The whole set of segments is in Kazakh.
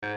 Амар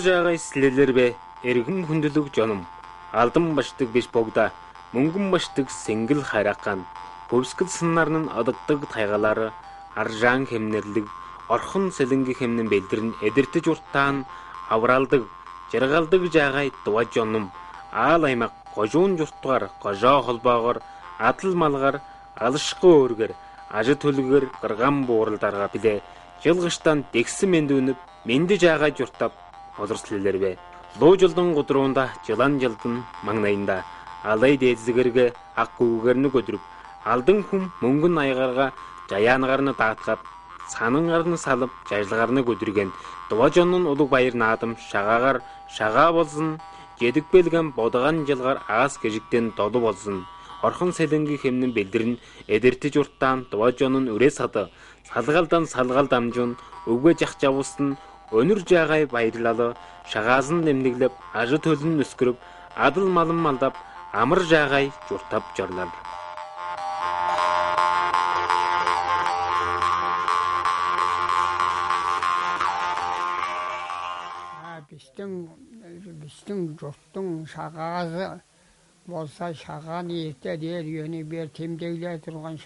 жаагаа слэлэрбэ эргэн хүндлэг жоном алдан башдаг биш богда мөнгөн башдаг сэнгэл хайракан хөвсгөл саннарн одогдог тайгалаар аржаан хэмнэрлэг орхон сэлэнги хэмнэн бэлдэрн эдэртэж уртаан авраалдаг жаргалдаг жаагаа дува жоном аал аймаг гожуун журтгаар гожоо холбоогоор адал малгаар алшгүй өргөр ажид төлгөр гарган бууралдарга билээ жылгыштан дэгсэн мэндүүнөв мэндэж агаа журтав олорслэлэрвэ луужулдан гудруунда жылан жылдан магнайнда алай дээзгэргэ аккуугэрнэг өдрөв алдан хүм мөнгөн аягарга жаяанагарна даатгаад санангарна салав жажлагарныг өдргэн дуважонн улуг баяр наадам шагаагаар шагаа болсон жэдэгбэлгэн бодган жылгаар аас гжигдэн долу болсон орхон сэлэнги хэмнэн бэлдэрн эдэртэж уртаан дуважонн үрээс хад салгалдан салгал дамжун өвгөө жах жавсан өнөр жаагай баярлал шагаасан нэмнэглэв ажид төлн өскөрөв адал малан малдав амар жаагай журтав жорлал бистэн журтан шагаас болса шагааны дээр юуны бэр тэмдэглээ турган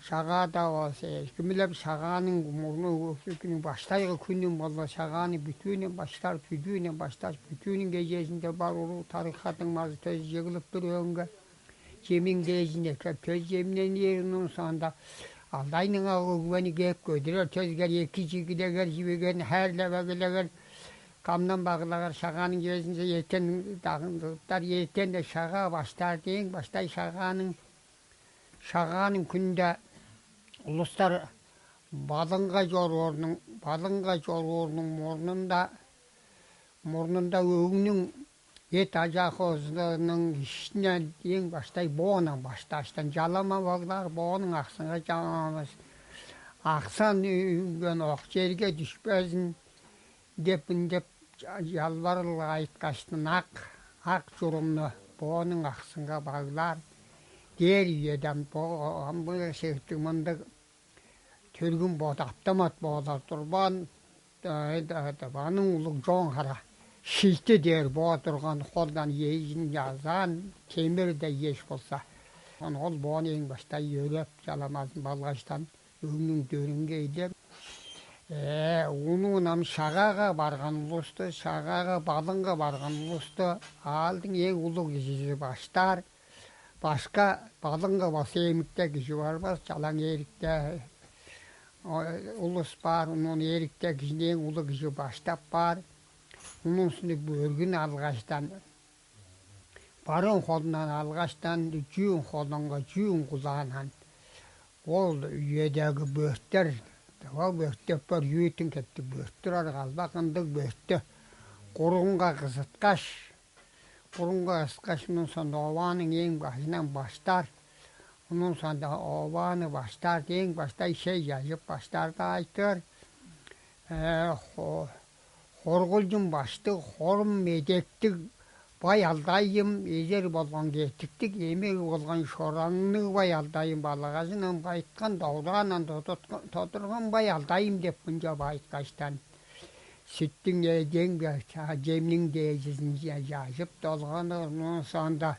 шагаада бас гэмлэв шагааны мөрнө баштайга күнэн болоо шагааны бүтүүний баштар бүтүүний баштаж бүтүүний гэжэндээ баруу тарихатан маз төж жиглэв төрөнгө чимин гэжнэ төж жимнэн ернүн санда алдайнгаа өгвэни гэккө дэр төжгэр екижигдэгэр живэгэн хайрлаваглэгэр камнан баглагаар шагааны гэжнээ ятэн дар ятэн шагаа баштардын баштай шагааны күндэ улустар баланга жоруурнун мурнунда өгнүн эт ажахоснун ишнен ең баштай боонан башташтан жалама баглар боонун аксанга жамамыз аксан үйгөн ок жерге түшпөсүн деп жалбарыл айткаштын ак журумну боонун аксанга баглар дер үйеден амбыр сехтик мындык түргүн бот автомат болар турбан анын улуг жоон кара шилте дер боо турган колдан ээжин жазан темирде еш болса ол боону эң башта өрөп жаламасын балгаштан өңнүн дөрүнгө ийдеп унунан шагаага барган улусту шагаага балынга барган улусту алдың эң улуу кишиси баштар башка балынга баса эмикте киши барбас жалаң эрикте улус бар унун эрикте кишинин эң улуу киши баштап бар унун үстүнө бөргүн алгаштан барын колунан алгаштан жүүн колунга жүүн кулаанан ол үйөдөгү бөттөр ол бөттөп бар үйүтүн кетти бөттөр албакындык бөттө курунга кызыткаш Kurunga ıskaşının sonunda ovanın en başından başlar. Onun sonunda ovanı başlar. En başta şey yazıp başlar da aytır. Horgulcun baştı, horum medettik. Bayaldayım, ezer bolgan getiktik. Emek bolgan şoranını bayaldayım balagazının baytkan davranan toturgan bayaldayım dep bunca baytkaştan. Süttün yediğin cemnin değizini yazıp dolganın sonunda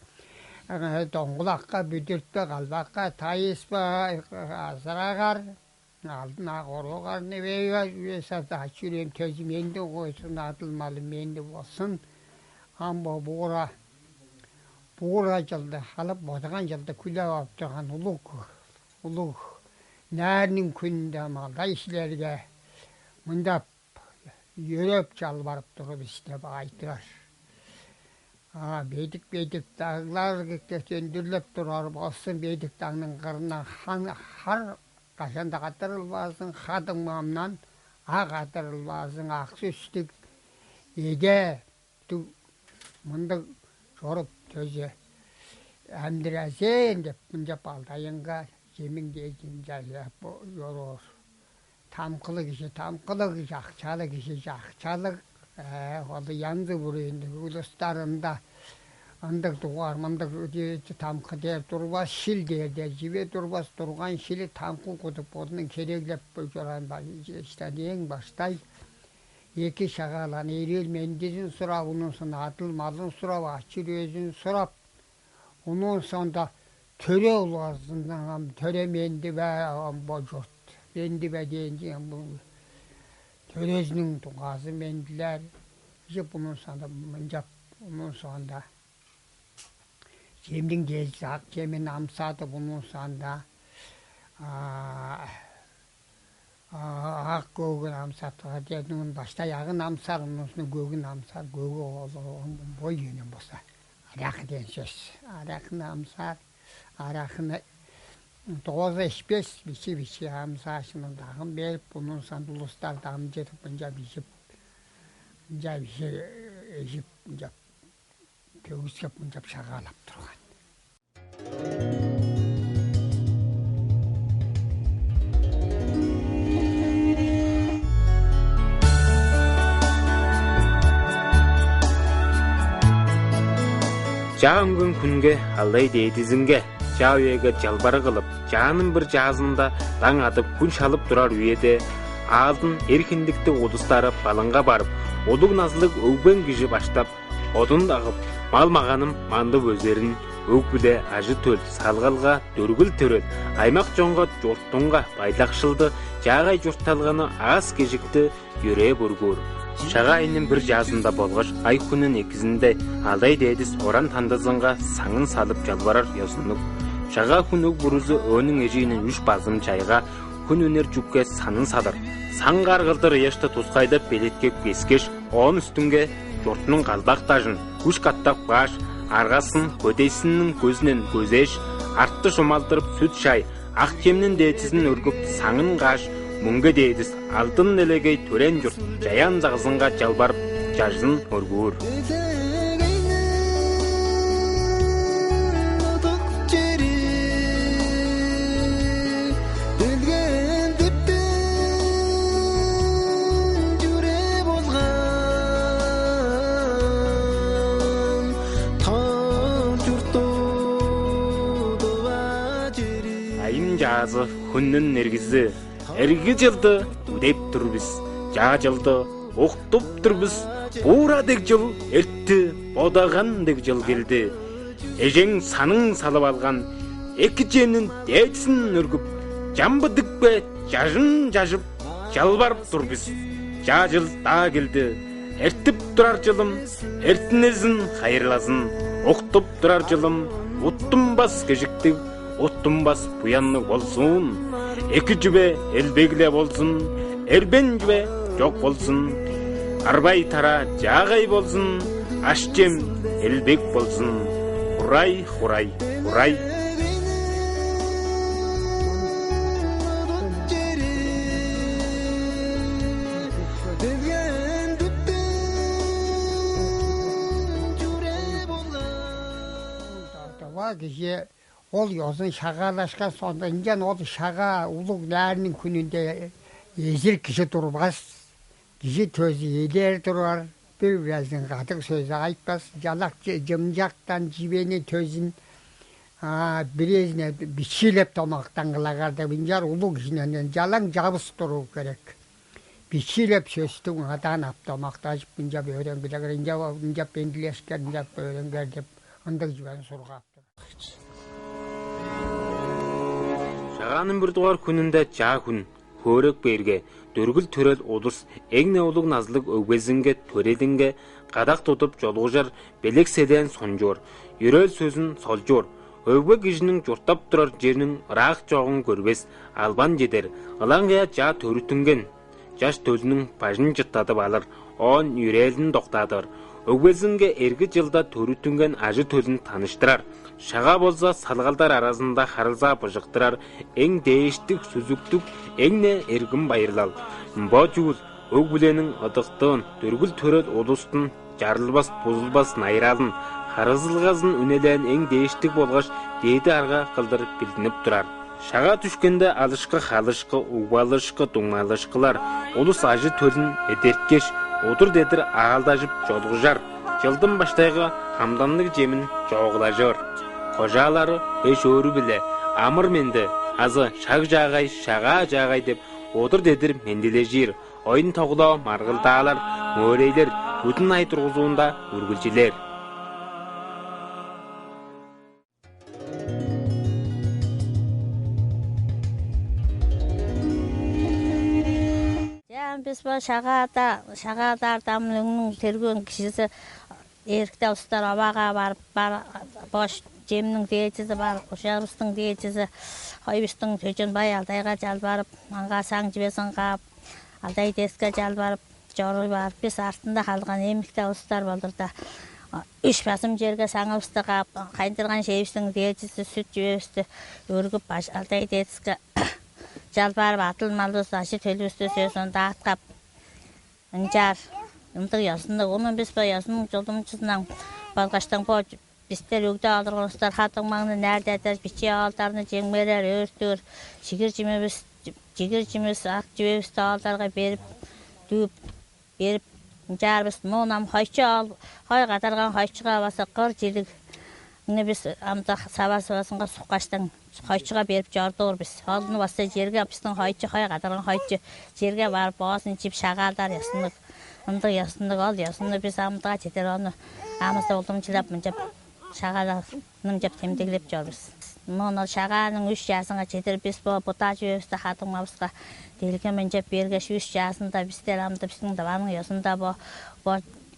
donğulakka büdürtpe kalbakka tayıspa azragar aldına korugar ne veyva da çürüyem tözüm endi koysun atılmalı endi olsun ama buğra yılda halıp boğduğan yılda küle yaptığın uluk nerinin künde malda işlerge bunda yürüp çalvarıp durup işte aytır. Bedik dağlar döndürülüp durar olsun bedik dağının kırına har kaşanda katırılmazsın hadımamdan katırılmazsın aksı üstük ede mındık sorup төзе амьдрасен деп 문제 балдаянга жемингдейдин жайлап ёроор тамкылык иши жакчалык иши жакчалык ол янз бүрийн улустарында андак дугаар мандак тамкы дээр турбас шил дээр живе турбас турган шили тамкын кутуп бодун кереглеп жүргөн баштан эң баштай эки шагаалан эрел мендизин сурап унун сон адыл малын сурап ачыр өзүн сурап унун сонда төрө уларсынан төрө менди ба божот менди ба дейинди төрөзүнүн тугасы мендилер жеп унун сонда мынжап унун сонда Jemdin gezdi, Akçemin amsadı bunun sanda. Ak göğün amsadı. Onun başta yağın amsar, onun üstüne göğün amsar. Göğü oğlu boy yönüm olsa. Arakı den söz. Arakını amsar. Arakını 9-5 biçi amsar. Şimdi dağın berip bunun sanda uluslar dağın cedip bunca biçip. Bunca biçi eşip bunca. Göğüsüp bunca şağalap durgan. Жаангын күнге алдай дейдизинге жаа үйеге жалбары кылып, жаанын бир жазында таң атып күн шалып турар үйеде алдын эркиндикти улустары балынга барып, одук назлык өгбен киши баштап, одун дагып, мал маганым мандып өзерин өкбүле ажы төл салгалга дөргүл төрөт аймак жоңго журттунга байлакшылды жаагай журтталганы аз кежикти юрээ бургур шага айнын бир жазында болгоч ай күнүн экизинде алдай дедис оран тандызынга саңын салып жалбарар ёсунук шага күн өк бурузу өнүн эжинин 3 базым чайга күн өнер жүкке санын салыр сан каргылдыр яшта тускайдап белеткеп кескеш он үстүнге журтунун калбак тажын 3 каттак баш аргасын көтейсинин көзүнөн көзеш артты шумалтырып сүт шай ак кемнин дээчисин өргүп саңын каш мөнгө дээдис алтын элегей төрен журт жаян загызынга жалбарып жажын өргүр жазы күннүн нергизи эрги жылды үдеп турбуз жаа жылды октоп турбуз буура дег жыл эртти бодаган дег жыл келди эжең саның салып алган эки жемнин дээчисин өргүп жамбыдыкпе жажын жажып жалбарып турбуз жаа жыл даа келди эртип турар жылым эртинесин хайырласын октоп турар жылым уттумбас кежиктик Оттумбас буянны болсун, эки жүбе элбегле болсун, эрбен жүбе жок болсун, арбай тара жаагай болсун, ашчем элбек болсун, хурай, хурай, хурай. Ол yosun şağalaşkan sonunda incan o şağa uluk närinin gününde ezir kişi durmaz. Kişi tözü eder durar. Birazdan katık sözü aytmaz. Jalak jımjaktan jibeni tözün birezine biçilep tomaktan kılagarda incar uluk kişinin jalan jabıs duru gerek. Biçilep söztün adan ap tomakta açıp inca öğren gider. İnca pendileşken inca öğren gerdip andık jiben surgap. Шагаанын бир дугаар күнүндө жаа күн хөөрөк бээрге дөргүл төрөл улус эгне улуг назлык өгбезинге төрелинге кадак тутуп жолгужар белек селен сонжор юрөөл сөзүн солжор өгбө кишинин журттап турар жеринин ыраак жогун көрбес албан жедер ылаңгая жаа төрүтүнген жаш төлүнүн бажын жыттатып алыр он юрээлин токтатыр өгбезинге эрги жылда төрүтүнген ажы төлүн таныштырар Шага болса салгалдар арасында харылса быжыктырар эң дээштик сүзүктүк эңне эргин байырлал. Бо жуул өг бүленин ыдыктын дөргүл төрөт улустун жарылбас бузулбас найралын харазылгаас нь үнэлэн эн дээштэг болгож дээдэ арга кылдыр билдинip турар. Шагаа түшкөндө алышкы халышкы угбалышкы дуңалышкылар улус ажы төлн эдерткеш удыр дедир аалдажып жолгужар. Жылдын баштайгы хамданлык жемин жоглажыр. Кожалары беш өрү биле амыр менди азы шаг жагай шага жагай деп удыр дедир мендележир. Oyun тоглоо маргылдаалар, мөрейлер бүтэн ай тургузуунда үргэлжилээр. Biz bu şağada damlının tergün kişisi erkekte ustalar avağa var boş ceminin diyecisi var, kuşarıstın diyecisi, hoybistın töcün bay aldayga жалбарып, манга саң жібесін қап, алдай деске жалбарып, жоры бар, біз артында қалған емікте ұстар болдырда. Үш басым жерге саңыбысты қап, қайындырған шейбістің дiyecisi сүт жібесті өргіп, алдай деске жалбарып, атылмалдысы, ашы төлбісті сөзін дағытқап, ұнжар, ұмдық ясынды, оның біз бұл ясының жолдымшысынан балғаштың бұл біздер өгді алдырған ұстар хатың маңны нәрді әтер, биче алдарыны жеңмелер, өртір, жігір жемес, ақ жібебісті алдарға беріп, дүйіп, беріп, ұнжар біз, мұнам қойчы ал, қой қатарған қойчыға басы қыр жерік, үні біз амда сабасыға сұққаштың қойчыға беріп жордығыр біз. Алдыны басы жерге біздің қойчы, қой қатарған қойчы жерге барып, боғасын жеп шағалдар ясындық. Үмді ясындық ал, ясынды біз амдыға жетер оны амызда олдымчылап мүнжеп шағаларының жеп темдегілеп жорбыз. Мұны шағаның 3 жасыңға жетер біз бұта жүйесті хатың мабысқа делге мүнжеп бергеш 3 жасында біздер амды біздің даваның ясында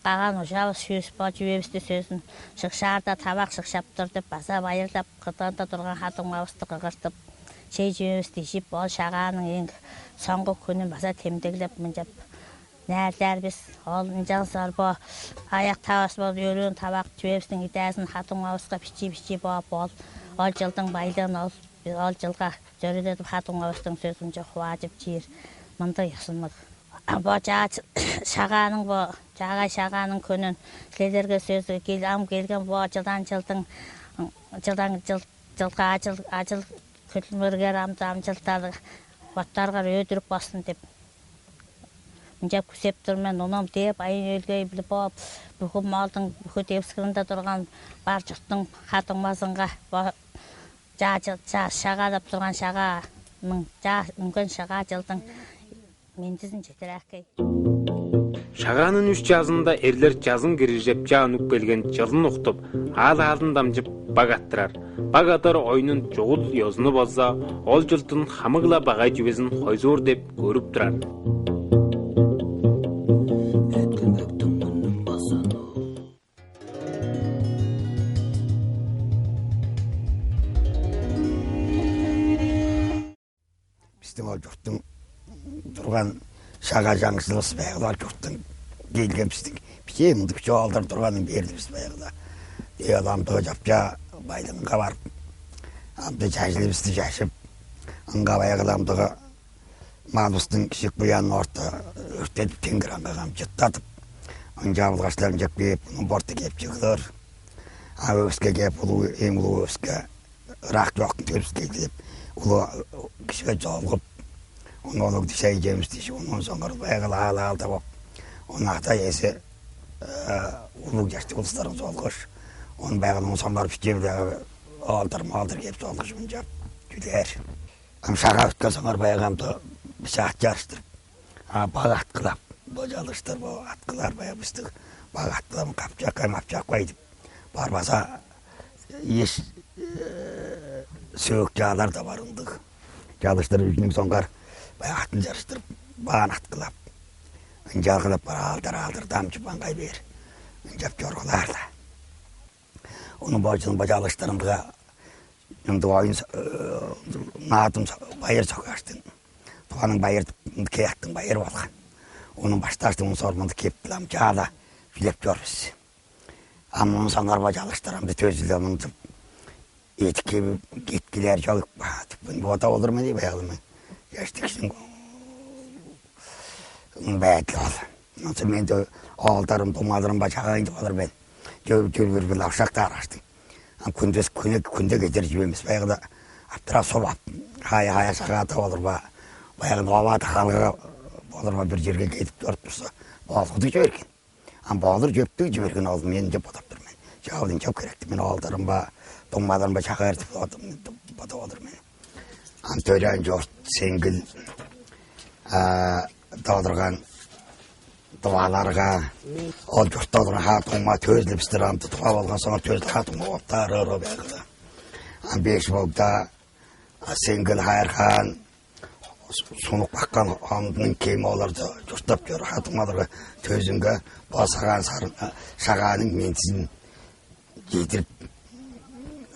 қаған ұжабыз шүйес жүйебісті сөзін шықшарда табақ шықшап тұр деп баса байырдап қытығында тұрған хатың мабысты қығыртып шей жүйебісті жеп ол шағаның ең соңғы күнін баса темдегілеп мүнжеп нәрдер біз ол жағызар аяқ тавас өрін табақ жүйебістің идәсін хатың мабысқа пичи бол ол жылдың байдың ол жылға жөрелетіп хатың мабыстың сөзін жоқ уажып жер мұнды ясынық. Шағаның жағай шағаның күнін сілерге сөзі келген жылға ажыл күтілміргер жылдары баттарға өдіріп басын деп мүнжеп күсеп тұрмен оным деп айын өлгей біліп болып бүкіл малдың бүкіл тепскірінде тұрған бар жұрттың хатың мазынға шағалап тұрған шағаның мүмкін шаға жылдың мендізін жетер әккей. Шағанын 3 жазында ерлер жазын кірежеп жан үк келген жылын ұқтып, алдын дамжып баг аттырар. Баг атар ойынын жоғыл йозыны болса, ол жылтын хамығыла бағай жібезін қойзор деп көріп тұрар. Біздің ол жұрттың тұрған шаға жаңсылысы баяғыда жұрттың келген біздің пішемді піші алдыр тұрғанын берді біз баяғыда. Дей адамды жапжа байдыңға барып, амды жәжілі бізді жәшіп, аңға баяғыда амдыға маңыстың кішік бұяның орта өртедіп тенгір аңғағам жыттатып, ың жабылғашларын жеп кеп, ұның борты кеп жығылыр. Өске кеп, ең ұлы өске, рақ жоқтың төріпске келіп, ұлы кішіге жолғып, оның дешай жеміз дейші, оның соңғыр баяғыл алды боп, оның ақта есі ұлы жәшті ұлыстарын жолғыш, оның баяғыл соңғыр пішкебілі алдыр кеп жолғыш мүнжап, жүдер. Шаға өткен соңғыр баяғамды бішақ жарыштырып, баг атқылап, божалыштыр, атқылар баяғы бізді баг атқылап, қапчақ қойдып, барбаса еш сөк жағалар да барындық. Жалыштырып үйінің соңғар атын жарыштырып, баған атқылап, жарғылап бар алдыр дамчып аңғай бер, жап жорғыларды. Оның божының божалыштырымдыға, ойын наатын байыр соқаштың, туғаның байыр кияқтың байыр болған. Оның башташтың сормынды кептілім жада білеп жорбыз. Оның соңғар божалыштырымды төзілімінді етік кебіп, кеткілер жолық батып, бота olur mu diye bayağılımı. Geçtiksin bәйтлі ол. Nasıl мен де ağaltarım, domadırım başağı indi olur ben. жөргөл авшактаар ашты. Күндэс күндэ гэж юмс байгаад автра сов хаяа сагаата болорба баян новаад хаалга болорба bir жерге кетип турса болгодог жиберген. Болор жөптөг жиберген ол мен деп бодоп турмын. Жаалын çok керекти мен алдарым ба доммадан ба чакыртып бодоп мен. Төрөн жорт сенгил даадырган дуаларга ол журттар хаатума төзлөбстер амт тухай болгон соң төзл хаатума оттароо байгаад. Беш богда сенгил хайрхан сунук баккан хамдын кем оларды журтап жөр хаатумаларга төзөнгө басагаан шагаанын менсин жетирип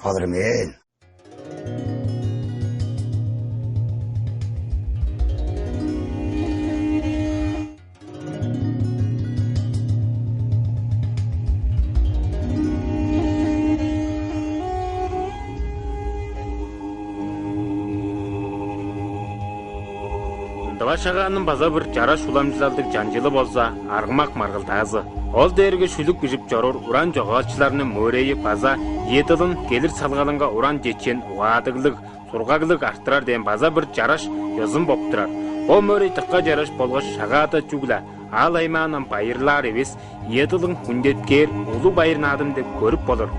алырмын. Шагаанын база бір жараш уламжылалдык жанжылы болса, аргымак маргылдаазы. Ол дээрге шүлүк бижип жорор уран жоголчуларынын мөрейи база етылын келир салгалынга уран жечен угаадыглык, сургаглык арттырар деген база бір жараш ёзун болуп турар. О мөрей тыкка жараш болгоч шагаата чугла, ал аймаанын байырлар эбес, етылын хүндөткер, улуу байырнаадым деп көрүп болор.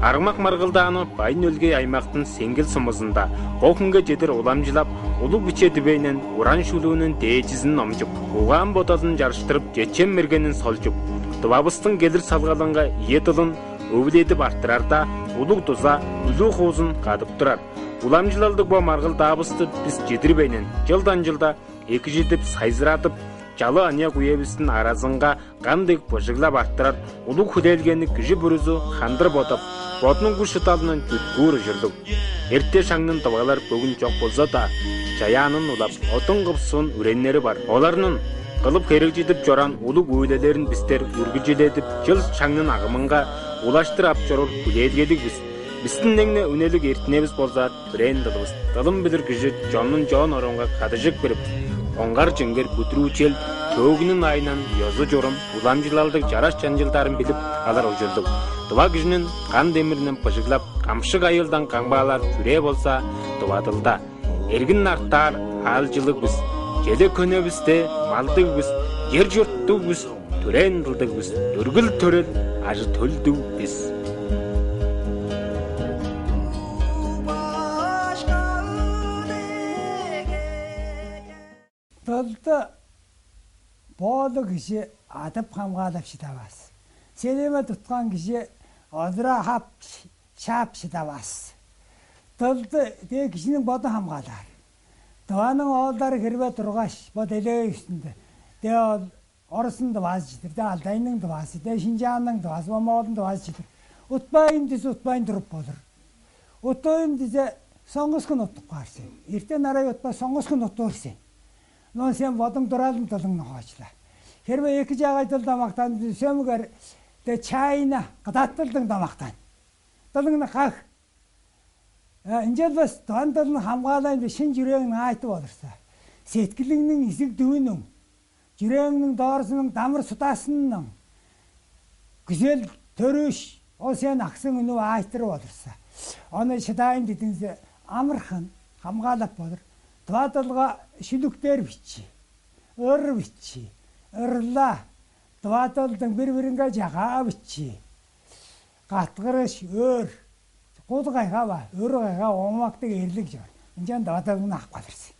Аргымак маргылдааны Байын өлгей аймактын сенгил сумузунда кокунга жетер уламжылап, улуу биче дибейнен уран шүлүүнүн дээжизин номжуп, угаан ботолун жарыштырып, жечен мергенин солжуп, дубабыстын келир салгалынга етылын өвүлетип арттырарда, улуу туза, үлүү хуузун кадып турар. Уламжылалдык бо маргылдаабысты биз жетирбейнен жылдан жылда эки жетип сайзыратып, жалы ания куебистин аразынга кандык божуглап арттырар, улуу хүлээлгени киши бүрүзү хандыр ботоп, Боднун күш шыталынан түткүүр жүрдік. Эрте шаңнын табалар бүгін жоқ болса да, жаянын улап, отын қыпсын үреннері бар. Оларның қылып керек жетіп жоран улуг өйлелерін біздер үргіжелетіп, жыл шаңнын ағымынға улаштыр ап жорор күлелгедік біз. Біздің неңне үнелік ертінебіз болса, бүрен дылыбыз. Дылым білір күші жонның жон оронға қадыжық беріп, оңғар жыңгер бүтіручел, төгінің айынан йозы жорым, уламжылалдық жараш жанжылдарын біліп, алар ожылдық. Дуа күшінің қан демірінен пыжыглап, қамшық айылдан қаңбалар күре болса, дуадылда. Эргін арттар, ал жылық біз, желе көне бізде, малдық біз, ер жұрттық біз, түрен дылдық біз, үргіл төрел, ажы төлдік біз. Дылды боолу киши адып хамгаалап шыдабас. Селеме тутқан киши одура хап шап шыдабас. Дылды де кишинин боду хамгаалар. Дуанын оолдары кирбе тургаш, бод эле үстүндө. Де орусун дубасы житир, де Алтайнын дубасы, де Шинжаанын дубасы, Момоолдун дубасы житир. Утпайын десе утпайын туруп болор. Утойын десе соңгус күн уттук барсың. Эртен арай утпай соңгус күн уттуурсың. Non sen bodun duralım tadın ağaçla. Herbe iki cağay tıl damaktan sömüger de çayına qıdattırdın damaktan. Tadını qalq. İnce bas doğan tadını hamgalayın da şin yüreğin aytı olursa. Setkiliğinin isik düğünün, yüreğinin doğrusunun damır sutasının güzel törüş, o sen aksın ünü aytırı olursa. Onu şıdayın dedinse amırxın, hamgalap olur. Дуадалга шүлүктер бичи, ыр бичи, ырла, дуадалдың бір-бірінге жаға бичи, қатқырыш, өр, қуды қайға ба, өр қайға оңмақтың ерлік жор. Инжан дуадалғын ақ қалырсы.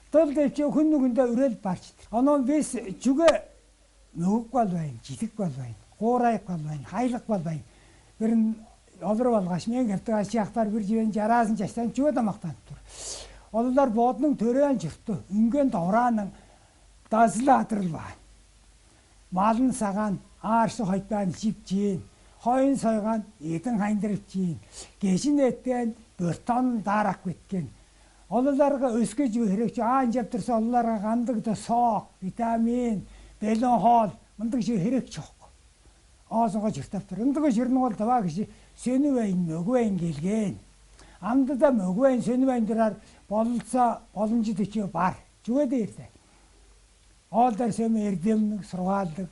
Дол депче күнді үреліп барчыдыр. Onun бес жүге мөгіп қалбайын, житік қалбайын, қорайып қалбайын, хайлық қалбайын. Бірін олырып алғаш, мен кәпті ашияқтар бір жібен жарасын жастан жүге дамақтанып тұр. Олар бодның төрен жұртты, үнген даураның дазылы атырылбайын. Малын саған, аршы қойтпайын жіп жейін, қойын сойған, етін қайындырып жейін, кешін еттен бір тон дарақ кеткен. Оларға өске жүгі керек жүй, ан жеп тұрса оларға қандықты соқ, витамин, белін хол, мұндық жүгі керек жоқ. Азынға жұртап тұр. Үндігі жүрінің ол таба кіші сөні өйін, мөгу өйін келген. Амды да мөгу өйін, сөні өйін тұрар, болылса, болынжы түкеу бар. Жүге дейірді. Олдар сөмі ердемнің, сұрғалдық,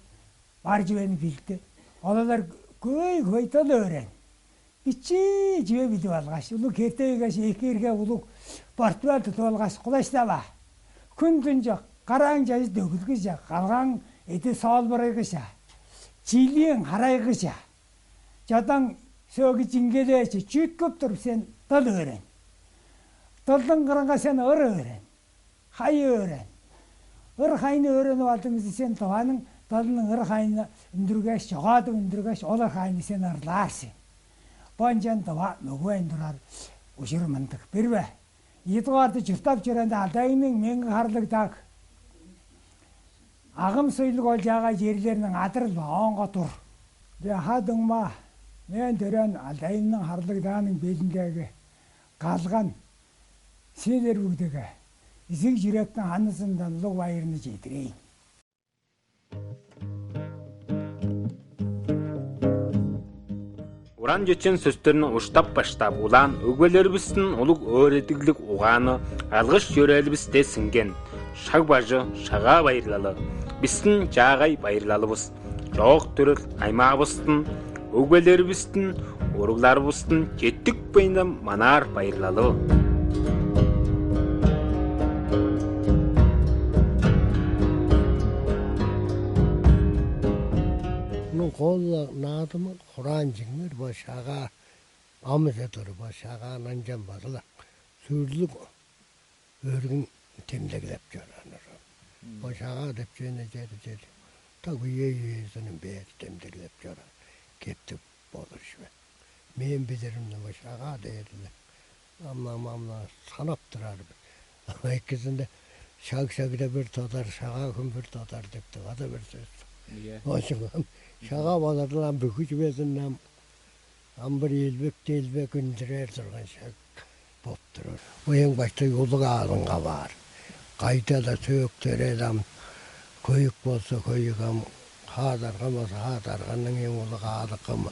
бар жүвені білді. Ололар көйтөл өрен. Ичи живе биду алгаш. Улу кертегаш экерге улу портуал толгаш кулаштава. Күндүнжө гараан жайс дөгөлгөж галган эдэ соолборыгша. Жилийн харайгша. Жадан сөөгж ингэлээч чүтгэв төрсэн тол өрен. Толлон гарангасан өрен. Хай өрен. Хайны өрен болон сен таванын толлон хайны өндөргөөш жогоод өндөргөөш олор хайны сен арлаарсан. Бонжан тава нөгөө өндөрөр уширмандаг бэрвэ. Идгаард журтав жирэнд алдайны мянган харлагдаг. Агам соёлог болж байгаа жирлэр нь адрал оонго тур. Тэ хадангма мен дөрөн алдайны харлагдааны бэлэнгээг галган сэлэр бүгдэгэ. Эсэг жирэттэн ханасан данлуг баярны жидрээ. Уран жичин сөстөрн уштап баштап улаан өгвөлөрбүстэн улуг өөрөдөглөг угааны алгаш жөрөлбүстэй синген шаг бажы шагаа баярлалы бистэн жаагай баярлалыбыз жоох төрөл аймаабыстын өгвөлөрбүстэн уругларбыстын жеттик баянам манаар баярлалы. Гол наадам хураан жигмэр башаага амсэтөр башаага нанжан багла сүрлэг өргөн тэмдэглэв жаанаар башаага дэвчэнэ жээд таг үеэсэн бээр тэмдэглэв жаа гэт болошвэ мен бидэрм башаага дээрлэ амна санаптараар айкэсэндэ шаг бэр тодар шагаа хүмбэр тодар дэвтэ гада бэрсэн шагаа болорлаа бүхэж байсан нам амбар илбек өндрээр зурган шаг боттор. Уян бачтай улгаалан гавар. Гайдала сөөгтөрөө ам көйг болсо көйгам хаадарганын улгаалгам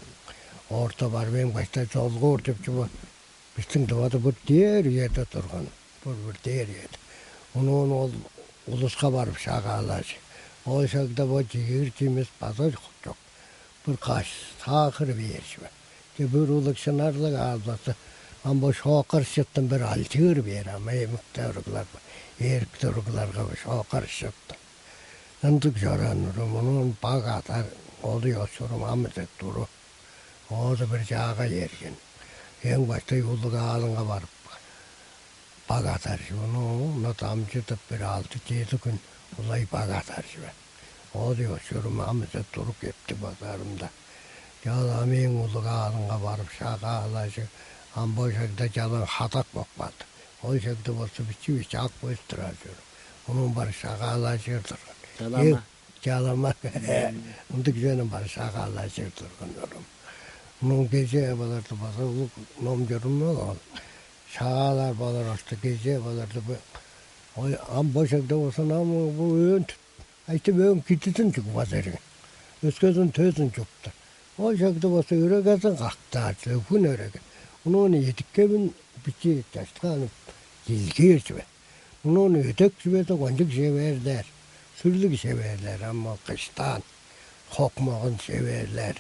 орто барвэн бачтай золгоор дэвчв бистэн даваад бүр дээр яда турган бүр дээр яд. Унуун ол улусга барв шагаалааш. Ой шагда бочи ирчимэс базар хучок. Бүр каш таахыр бийшвэ. Тэ бүр улгшнарлаг аалбата амбо шоокар шиттэн бэр алтыр бийра мэмтэрглар эрктэргларга шоокар шитт. Нандуг жаран румун багатар оли осурум амэт туру. Ода бэр жаага ерген. Эн баштай улгааланга бар. Багатар шуну натамчэт бэр алты жээдүн улай багатар швэ. Оди осурум амэт туру кепти базарында. Яламын улгааланга барып шагаалаш амбошагда жалан хатак бокпат. Ой шагда болсо бичи ак бойстырар. Унун бар шагаалаш жырдыр. Жалама. Ундык жөнү бар шагаалаш жырдыр. Мун геже баларды базар ном жөрүмө шагаалар балар ашты геже баларды ой амбошагда болсо намы бу өнт айтып өн кититин чук базар. Өскөзүн төзүн чукты. Ой шагда болсо өрөгөзүн гактаа хүн өрөгө. Унууны эдиккебин бичи таштгаан жилгээрчвэ. Унууны өдөкчвэдэ гонжиг шевэрлэр, сүрлэг шевэрлэр амма кыштан хокмогон шевэрлэр.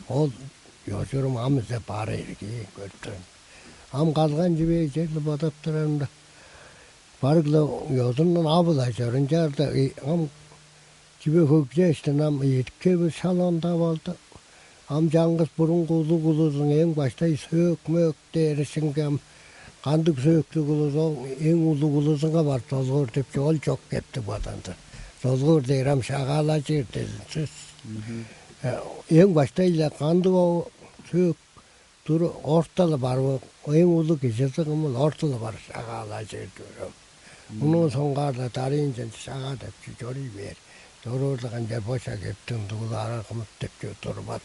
Ол ёжурум амзэ барэрги көртөн. Ам галган жибэ жерле бадаптырында. Баргла ёзунун абылай жарынжарда ам жибэ хөгжэштэ нам эдиккебин шалонда болду. Ам жаңгыс бурунку улугулузун эң баштай сөөк-мөөк дээрисингем кандык сөөктүгулузун эң улугулузунга бар толгор деп жол жок кетти батанды. Толгор дейрам шагаала жерде сөз. Эң баштай эле кандык сөөк тур орталы бар эң улуу кежесигим орталы бар шагаала жерде. Мунун соңгарда тарыйын шага деп жори бер. Жорорлган жер боша кептин дулара кымыт деп турбат.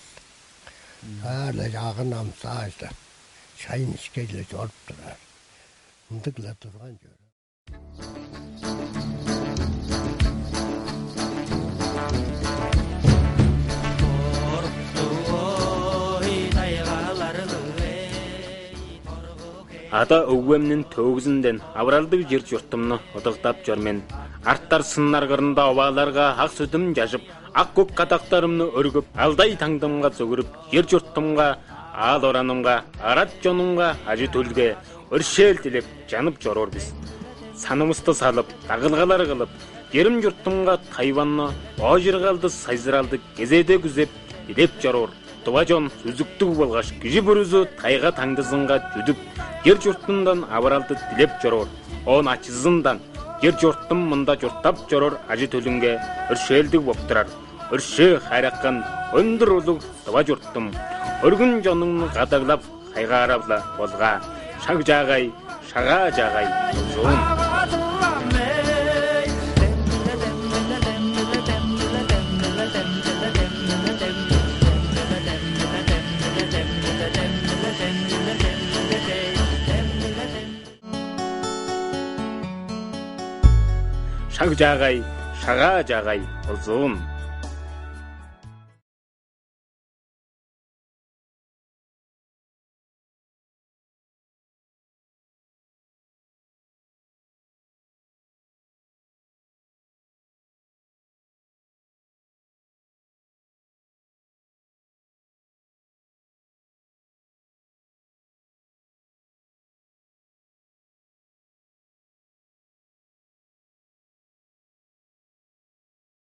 Hala yağın amsaydı. Çayın işkeyle çorp durar. Mındıkla durgan görür. Ада өвгөмнүн төгүзүндөн авралдык жер журтумну удагдап жөрмен. Арттар сыннар кырында обаларга ак сүдүм жажып, ак көк кадактарымны өргүп, алдай таңдымга зөгүрүп, ер журтумга, аал оранымга, арат жонумга, ажы төлгө өршөөл тилеп жанып жорор биз. Санымызды салып, дагылгалар кылып, жерим журтумга Тайванны ожиргалды, сайзыралды кезеде күзеп, илеп жорор. Туважон сүзүктүг болгаш киши бүрүзү тайга таңдызынга жүдүп, жер журтундан абаралды дилеп жорор. Он ачызындан жер журтум мында журтап жорор ажы төлүнгө өршөөлдүк боп турар. Өршөө хайраккан өндүр улуг тува журтум. Өргүн жонуңну кадаглап кайгаарабла болга. Шаг жагай, шага жагай uzun. Шаг жагай, шага жагай uzun.